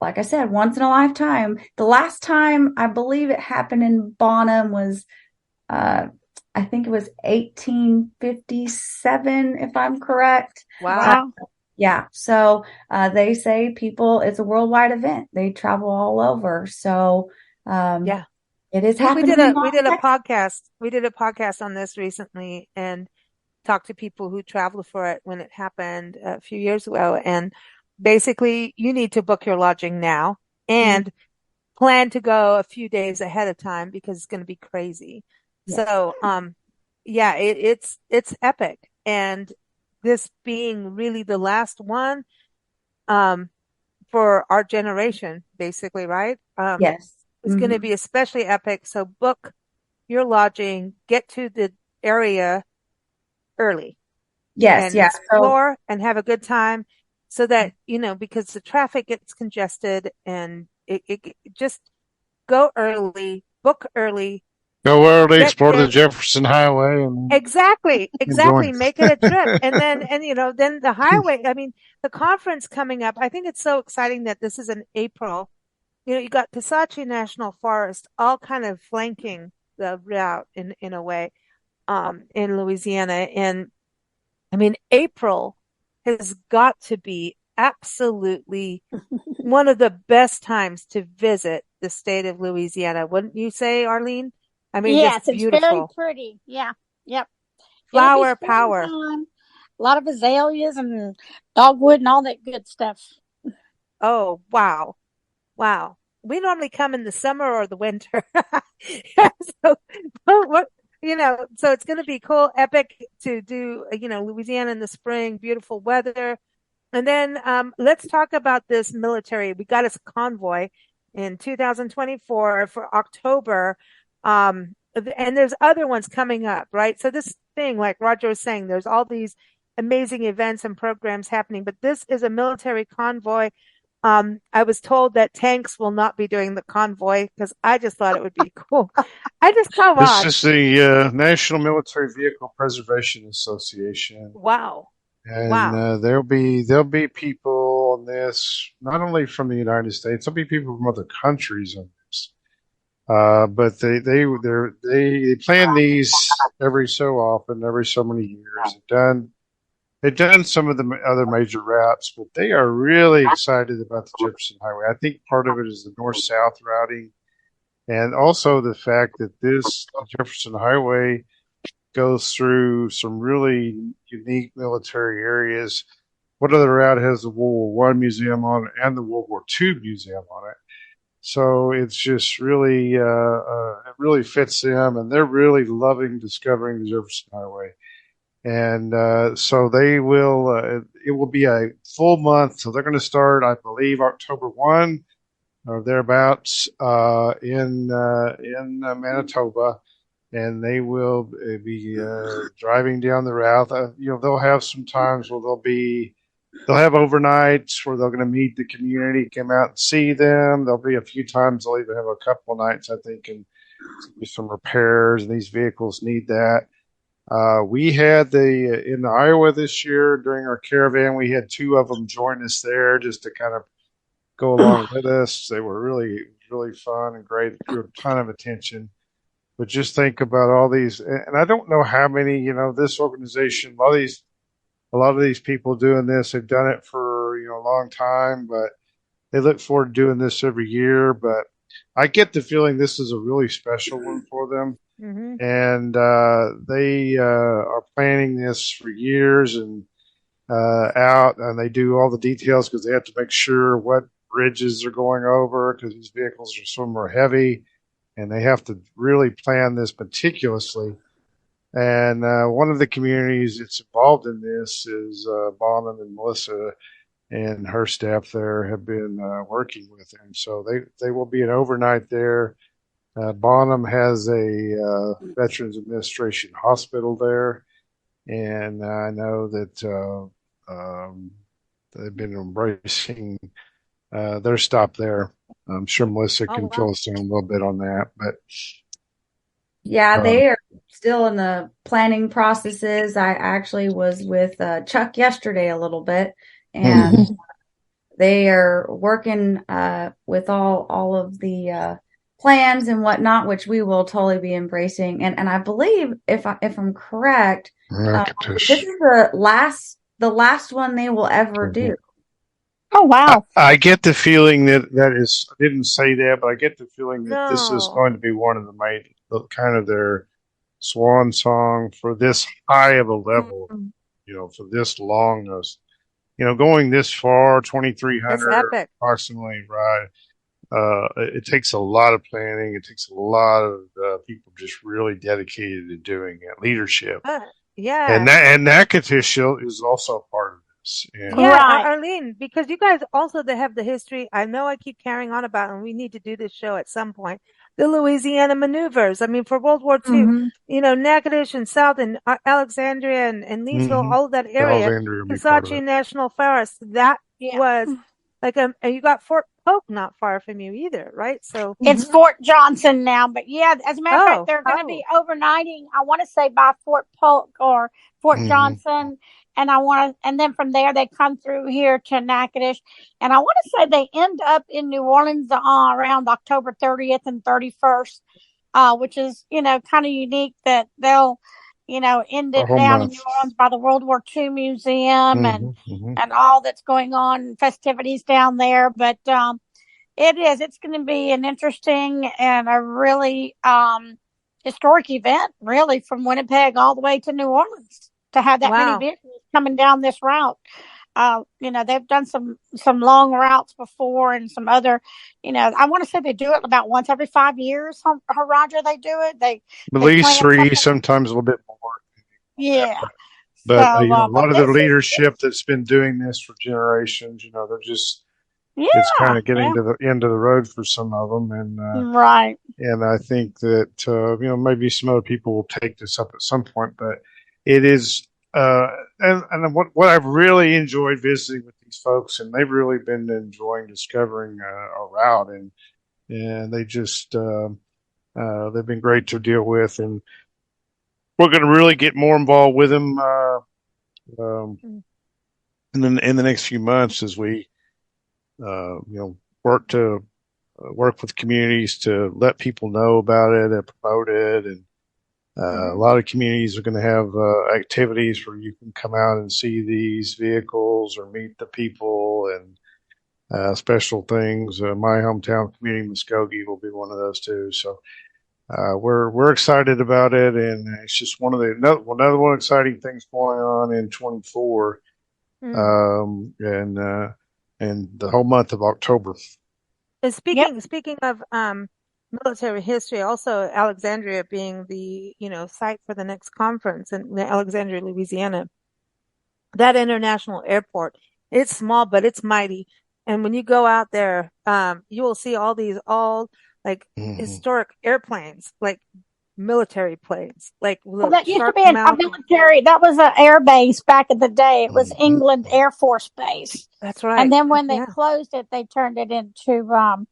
like I said, once in a lifetime. The last time I believe it happened in Bonham was, I think it was 1857, if I'm correct. Wow. Yeah. So they say it's a worldwide event. They travel all over. So it is happening. We did a podcast. We did a podcast on this recently and talked to people who traveled for it when it happened a few years ago. And basically you need to book your lodging now and plan to go a few days ahead of time because it's going to be crazy. Yes. So, it's epic. And this being really the last one, for our generation, basically, right? Yes. It's going to be especially epic. So book your lodging, get to the area early. Yes. And explore and have a good time so that, because the traffic gets congested and it just go early, book early. Go early, explore the Jefferson Highway. Exactly. Make it a trip. And then the highway, the conference coming up, I think it's so exciting that this is in April. You got Pisachi National Forest all kind of flanking the route in a way, in Louisiana. And April has got to be absolutely one of the best times to visit the state of Louisiana. Wouldn't you say, Arlene? Yes, it's beautiful. Very pretty. Yeah. Yep. Flower power. A lot of azaleas and dogwood and all that good stuff. Oh, wow. Wow. We normally come in the summer or the winter. So it's going to be cool, epic to do, Louisiana in the spring, beautiful weather. And then, let's talk about this military. We got us a convoy in 2024 for October. And there's other ones coming up, right? So this thing, like Roger was saying, there's all these amazing events and programs happening, but this is a military convoy. I was told that tanks will not be doing the convoy because I just thought it would be cool. This is the National Military Vehicle Preservation Association. Wow. And there'll be people on this, not only from the United States, there'll be people from other countries on this. But they plan these every so often, every so many years. they've done some of the other major routes, but they are really excited about the Jefferson Highway. I think part of it is the north-south routing, and also the fact that this Jefferson Highway goes through some really unique military areas. One other route has the World War I museum on it and the World War II museum on it. So it's just really, it really fits them, and they're really loving discovering the Jefferson Highway. And so they will, it will be a full month. So they're going to start, I believe, October 1 or thereabouts in Manitoba. And they will be driving down the route. They'll have some times where they'll have overnights where they're going to meet the community, come out and see them. There'll be a few times they'll even have a couple of nights, I think, and some repairs. And these vehicles need that. We had in Iowa this year during our caravan, we had two of them join us there just to kind of go along with us. They were really, really fun and great. Drew a ton of attention. But just think about all these, and I don't know how many, this organization, a lot of these people doing this have done it for, a long time, but they look forward to doing this every year. But I get the feeling this is a really special one for them. Mm-hmm. And they are planning this for years and out, and they do all the details because they have to make sure what bridges they're going over because these vehicles are some are heavy. And they have to really plan this meticulously. And one of the communities that's involved in this is Bonham, and Melissa and her staff there have been working with them. So they will be an overnight there. Bonham has a Veterans Administration hospital there. And I know that they've been embracing their stop there. I'm sure Melissa can fill us in a little bit on that, but yeah, they are still in the planning processes. I actually was with Chuck yesterday a little bit, and they are working with all of the plans and whatnot, which we will totally be embracing. And I believe if I'm correct, this is the last one they will ever do. Oh, wow. I get the feeling that is, I didn't say that, but I get the feeling that this is going to be one of the main, kind of their swan song for this high of a level, for this long, going this far, 2,300 approximately, right? It takes a lot of planning. It takes a lot of people just really dedicated to doing it, leadership. Yeah. And Natchitoches is also part of this. And Arlene, because you guys also have the history. I know I keep carrying on about, and we need to do this show at some point. The Louisiana maneuvers. I mean, for World War II, Natchitoches and South and Alexandria and Leesville, all of that area, Kisatchee National Forest. That was like and you got Fort Polk not far from you either, right? So it's Fort Johnson now, but yeah, as a matter of fact, they're going to be overnighting. I want to say by Fort Polk or Fort Johnson. And then from there they come through here to Natchitoches, and I want to say they end up in New Orleans around October 30th and 31st, which is kind of unique that they'll end it down in New Orleans by the World War II museum and all that's going on, festivities down there. But it's going to be an interesting and a really historic event, really, from Winnipeg all the way to New Orleans. To have that many vehicles coming down this route. They've done some long routes before and some other, I want to say they do it about once every 5 years. Roger, they do it. They at least 3, sometimes a little bit more. Yeah. But a lot of the leadership that's been doing this for generations, they're just, it's kind of getting to the end of the road for some of them. And, right. And I think that, maybe some other people will take this up at some point, but it is, and what I've really enjoyed visiting with these folks, and they've really been enjoying discovering a route, and they just they've been great to deal with, and we're going to really get more involved with them in the next few months as we work with communities to let people know about it and promote it, and A lot of communities are going to have activities where you can come out and see these vehicles or meet the people and special things. My hometown community, Muskogee, will be one of those too. So we're excited about it, and it's just one of the another one exciting things going on in 24, and the whole month of October. And Yep. speaking of military history, also Alexandria being the, site for the next conference in Alexandria, Louisiana. That international airport, it's small, but it's mighty. And when you go out there, you will see all like Mm-hmm. historic airplanes, like military planes, like Well, the that used to Shark be a Mount. military. That was an air base back in the day. It was Mm-hmm. England Air Force Base, That's and right. then when they Yeah. closed it, they turned it into an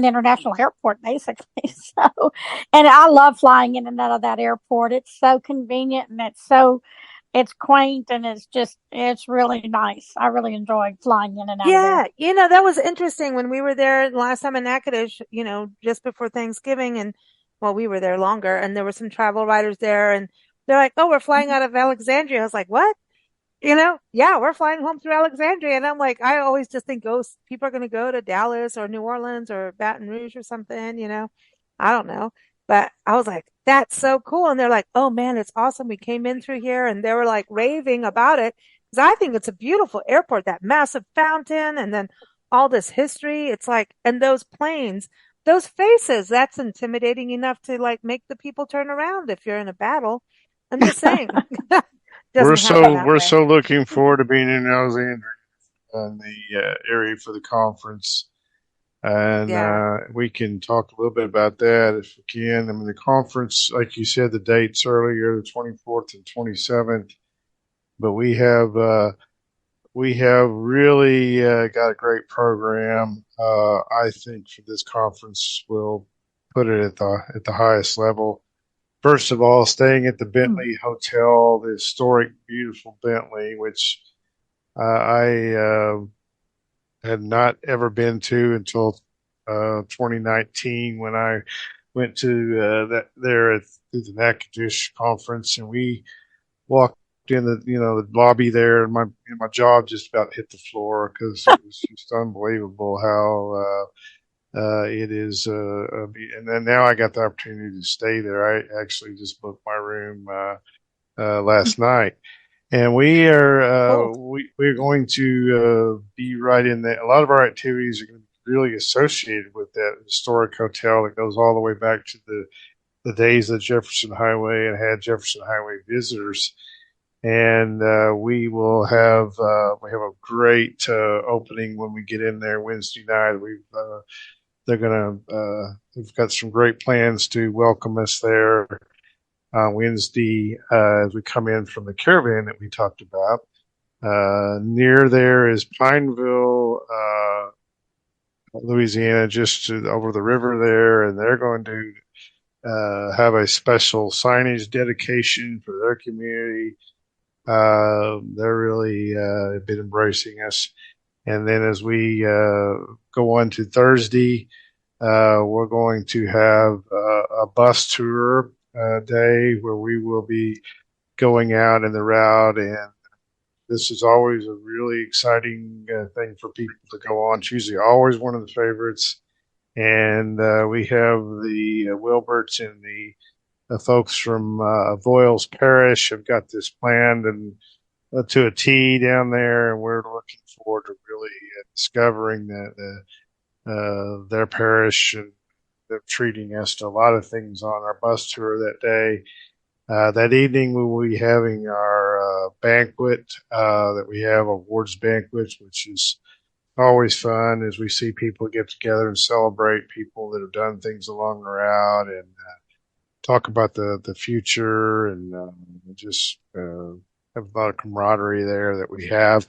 international airport, basically. So, and I love flying in and out of that airport. It's so convenient, and it's quaint, and it's really nice. I really enjoy flying in and out of there. Yeah, that was interesting when we were there last time in Natchitoches, just before Thanksgiving, and well, we were there longer, and there were some travel writers there, and they're like, "Oh, we're flying out of Alexandria." I was like, "What?" Yeah, we're flying home through Alexandria, and I'm like, I always just think people are going to go to Dallas or New Orleans or Baton Rouge or something, I don't know, but I was like, that's so cool, and they're like, "Oh man, it's awesome. We came in through here," and they were like raving about it. Because I think it's a beautiful airport, that massive fountain, and then all this history. It's like, and those planes, those faces, that's intimidating enough to like make the people turn around if you're in a battle. I'm just saying. Doesn't happen that We're way. so looking forward to being in Alexandria in the area for the conference, and Yeah. we can talk a little bit about that if we can. I mean, the conference, like you said, the dates earlier, the 24th and 27th, but we have really got a great program. I think for this conference, we'll put it at the highest level. First of all, staying at the Bentley Hotel, the historic, beautiful Bentley, which I had not ever been to until 2019 when I went to that there at the Natchitoches conference, and we walked in the lobby there, and my jaw just about hit the floor because it was just unbelievable how it is. And then now I got the opportunity to stay there. I actually just booked my room last night. And Cool. we're going to be right in there. A lot of our activities are going to be really associated with that historic hotel that goes all the way back to the days of Jefferson Highway and had Jefferson Highway visitors. And we have a great opening when we get in there Wednesday night. We've got some great plans to welcome us there Wednesday as we come in from the caravan that we talked about. Near there is Pineville, Louisiana, just over the river there, and they're going to have a special signage dedication for their community. They're really been embracing us. And then as we go on to Thursday, we're going to have a bus tour day where we will be going out in the route. And this is always a really exciting thing for people to go on. It's usually always one of the favorites. And we have the Wilberts and the folks from Voiles Parish have got this planned and to a T down there, and we're looking forward to really discovering their parish, and they're treating us to a lot of things on our bus tour that day. That evening, we will be having our banquet that we have, awards banquet, which is always fun as we see people get together and celebrate people that have done things along the route and talk about the future and just have a lot of camaraderie there that we have.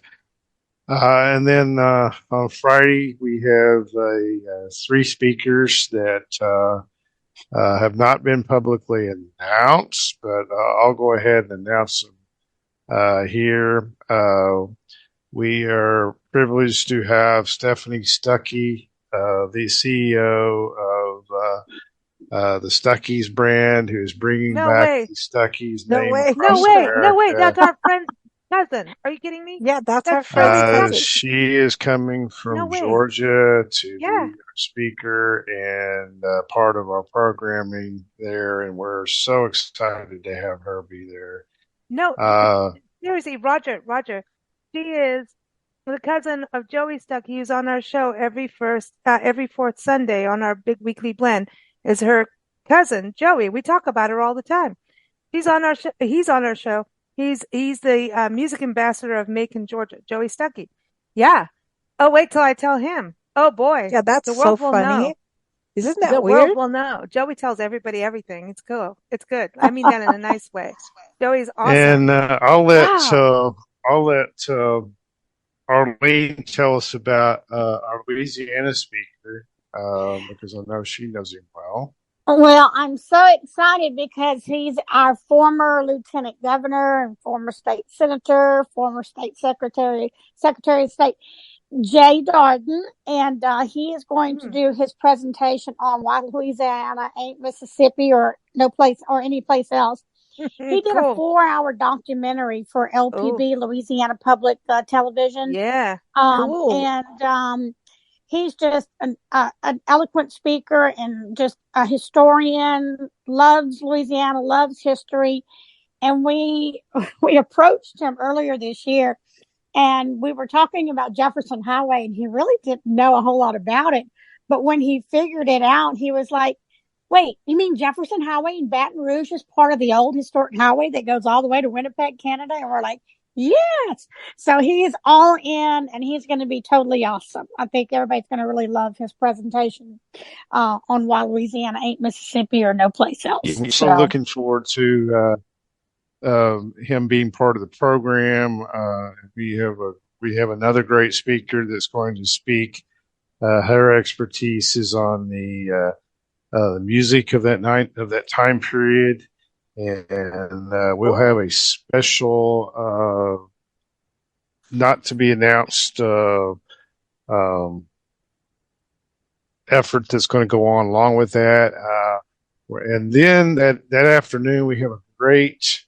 And then on Friday, we have three speakers that have not been publicly announced, but I'll go ahead and announce them here. We are privileged to have Stephanie Stuckey, the CEO of the Stuckey's brand, who's bringing No back way. the Stuckey's No name way. No across way. No way. America. That's our friend's cousin. Are you kidding me? Yeah, that's our That's friend's Joey cousin. Stuckey. She is coming No from way. Georgia to Yeah. be our speaker and part of our programming there, and we're so excited to have her be there. No, Uh, seriously, Roger. She is the cousin of Joey Stuckey, who's on our show every fourth Sunday on our big weekly blend. Is her cousin Joey? We talk about her all the time. He's on our show. He's the music ambassador of Macon, Georgia. Joey Stuckey. Yeah. Oh, wait till I tell him. Oh boy, Yeah, that's the so world will know. funny. Isn't The that world weird? will know. Joey tells everybody everything. It's cool. It's good. I mean that in a nice way. Joey's awesome. and I'll let Wow. Arlene tell us about our Louisiana speaker because I know she knows him well. Well, I'm so excited because he's our former lieutenant governor and former state senator, former state secretary of state, Jay Darden, and he is going to do his presentation on why Louisiana ain't Mississippi or no place or any place else. He did a Cool. 4-hour documentary for Oh, LPB, Louisiana Public Television. yeah. Cool. And he's just an eloquent speaker and just a historian, loves Louisiana, loves history. And we approached him earlier this year, and we were talking about Jefferson Highway, and he really didn't know a whole lot about it. But when he figured it out, he was like, wait, you mean Jefferson Highway in Baton Rouge is part of the old historic highway that goes all the way to Winnipeg, Canada? And we're like, yes. So he's all in, and he's going to be totally awesome. I think everybody's going to really love his presentation on why Louisiana ain't Mississippi or no place else. So looking forward to him being part of the program. We have another great speaker that's going to speak. Her expertise is on the music of that time period, and we'll have a special not to be announced effort that's going to go on along with that. And then that afternoon we have a great.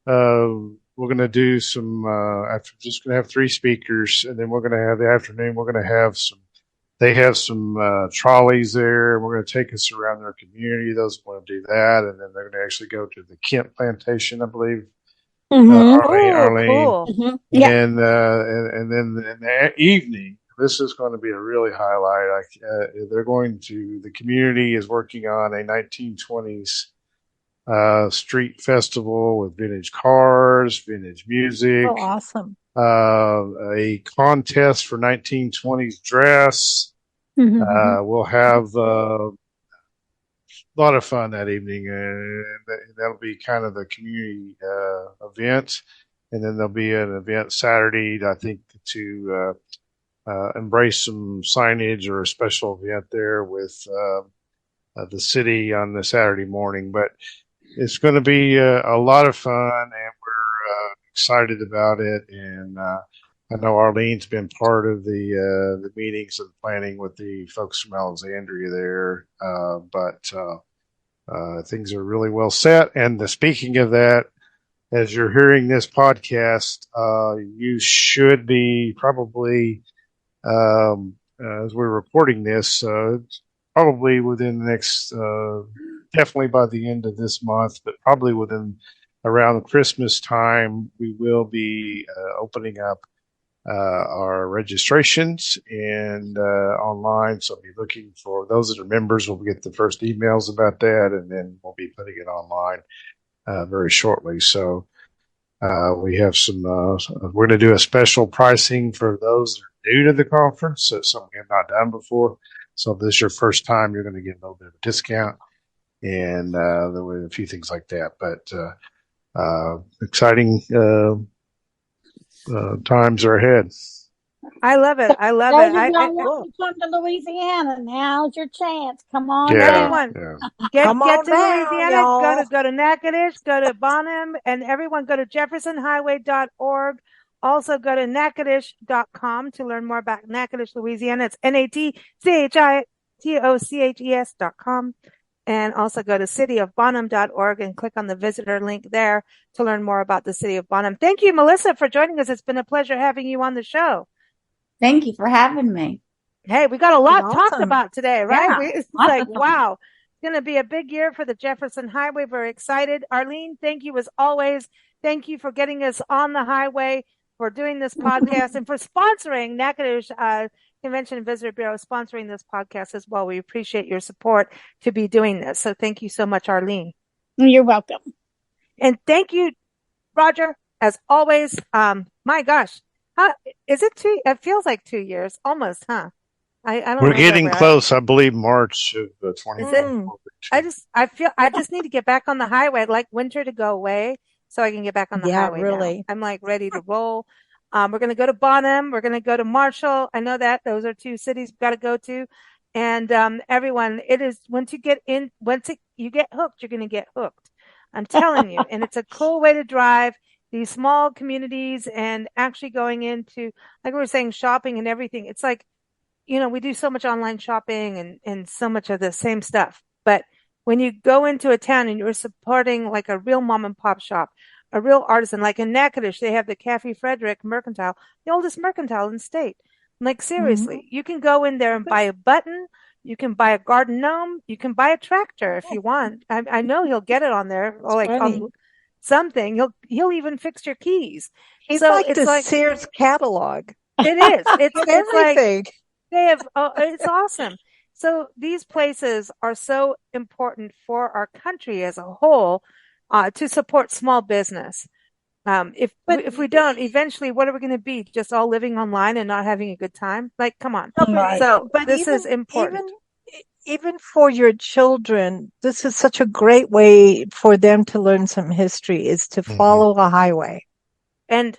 We're going to do some. After just going to have 3 speakers, and then we're going to have the afternoon. We're going to have some. They have some trolleys there. We're going to take us around their community. Those who want to do that, and then they're going to actually go to the Kent plantation, I believe. Arlene. Cool. Yeah. And then in the evening, this is going to be a really highlight. The community is working on a 1920s street festival with vintage cars, vintage music, Oh, awesome. a contest for 1920s dress. We'll have a lot of fun that evening, and that'll be kind of the community event. And then there'll be an event Saturday, I think, to embrace some signage or a special event there with the city on the Saturday morning. But it's going to be a lot of fun, and we're excited about it. And I know Arlene's been part of the meetings and planning with the folks from Alexandria there, but things are really well set. And speaking of that, as you're hearing this podcast, you should be probably, as we're reporting this, probably within the next, definitely by the end of this month, but probably within around Christmas time, we will be opening up our registrations and online. So be looking for those that are members. We'll get the first emails about that, and then we'll be putting it online very shortly. So we have some. We're going to do a special pricing for those that are new to the conference. So something we have not done before. So if this is your first time, you're going to get a little bit of a discount, and there were a few things like that. But exciting times are ahead. I love it. I love Those it. of y'all want to come to Louisiana, now's your chance. Come on down. Everyone, get Come to on down, Louisiana. y'all. Go to Natchitoches. Go to Bonham, and everyone go to jeffersonhighway.org. Also go to natchitoches.com to learn more about Natchitoches, Louisiana. It's NATCHITOCHES.com. and also go to cityofbonham.org and click on the visitor link there to learn more about the city of Bonham. Thank you, Melissa, for joining us. It's been a pleasure having you on the show. Thank you for having me. Hey, we got a lot Awesome. talked about today, right? Yeah. It's like, wow, it's going to be a big year for the Jefferson Highway. We're excited. Arlene, thank you as always. Thank you for getting us on the highway, for doing this podcast, and for sponsoring Natchitoches Convention and Visitor Bureau, sponsoring this podcast as well. We appreciate your support to be doing this. So thank you so much, Arlene. You're welcome. And thank you, Roger, as always. My gosh, is it it feels like 2 years, almost, huh? I don't know. We're getting close. I believe March of 2024. I just need to get back on the highway. I'd like winter to go away so I can get back on the highway. Really. Now. I'm like ready to roll. We're going to go to Bonham. We're going to go to Marshall. I know that those are 2 cities we've got to go to. And everyone, it is once you get hooked, you're going to get hooked. I'm telling you. And it's a cool way to drive these small communities and actually going into, like we were saying, shopping and everything. It's like, we do so much online shopping and so much of the same stuff. But when you go into a town and you're supporting like a real mom and pop shop, a real artisan, like in Natchitoches, they have the Cafe Frederick Mercantile, the oldest mercantile in the state. Like seriously, you can go in there and buy a button. You can buy a garden gnome. You can buy a tractor if you want. I know he'll get it on there, or like on something. He'll even fix your keys. He's like the Sears catalog. It is. It's everything. Like they have. It's awesome. So these places are so important for our country as a whole to support small business. If we don't, eventually, what are we going to be? Just all living online and not having a good time? Like, come on. But this is important. Even for your children, this is such a great way for them to learn some history, is to follow a highway. And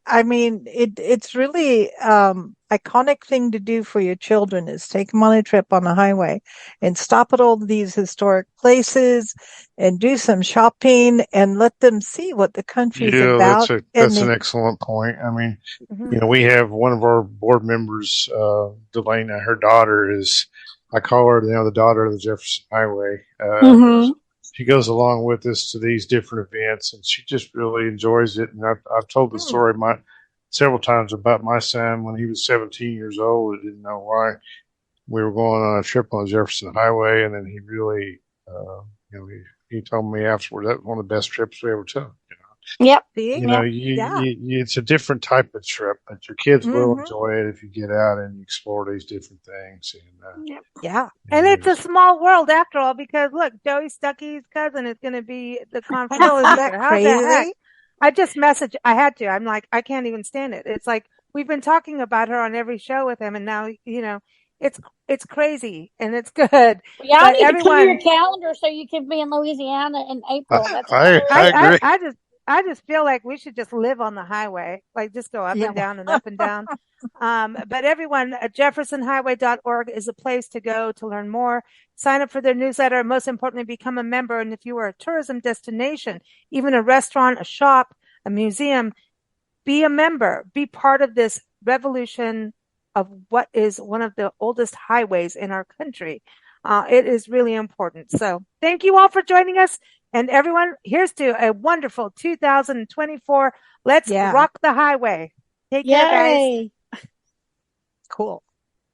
I mean, it's really iconic thing to do for your children is take them on a trip on the highway and stop at all these historic places and do some shopping and let them see what the country's about. That's an excellent point. I mean, we have one of our board members, Delana, her daughter I call her the daughter of the Jefferson Highway. She goes along with us to these different events, and she just really enjoys it. And I've told the story several times about my son when he was 17 years old. I didn't know why we were going on a trip on the Jefferson Highway, and then he really, he told me afterwards that was one of the best trips we ever took. Yep. It's a different type of trip, but your kids will enjoy it if you get out and you explore these different things. And it's a small world after all, because look, Joey Stuckey's cousin is going to be the conference. Isn't that crazy? I just messaged. I had to. I'm like, I can't even stand it. It's like we've been talking about her on every show with him, and now it's crazy and it's good. Y'all need to clear your calendar so you can be in Louisiana in April. I agree. I just feel like we should just live on the highway, like just go up and down and up and down. But everyone, jeffersonhighway.org is a place to go to learn more. Sign up for their newsletter. Most importantly, become a member. And if you are a tourism destination, even a restaurant, a shop, a museum, be a member. Be part of this revolution of what is one of the oldest highways in our country. It is really important. So thank you all for joining us. And everyone, here's to a wonderful 2024. Let's rock the highway. Take care, guys. Cool.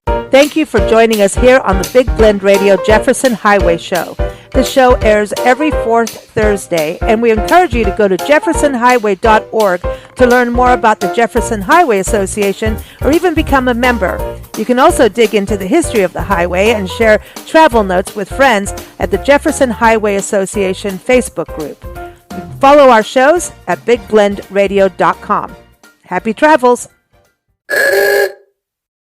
Thank you for joining us here on the Big Blend Radio Jefferson Highway Show. The show airs every 4th Thursday, and we encourage you to go to jeffersonhighway.org to learn more about the Jefferson Highway Association or even become a member. You can also dig into the history of the highway and share travel notes with friends at the Jefferson Highway Association Facebook group. Follow our shows at bigblendradio.com. Happy travels!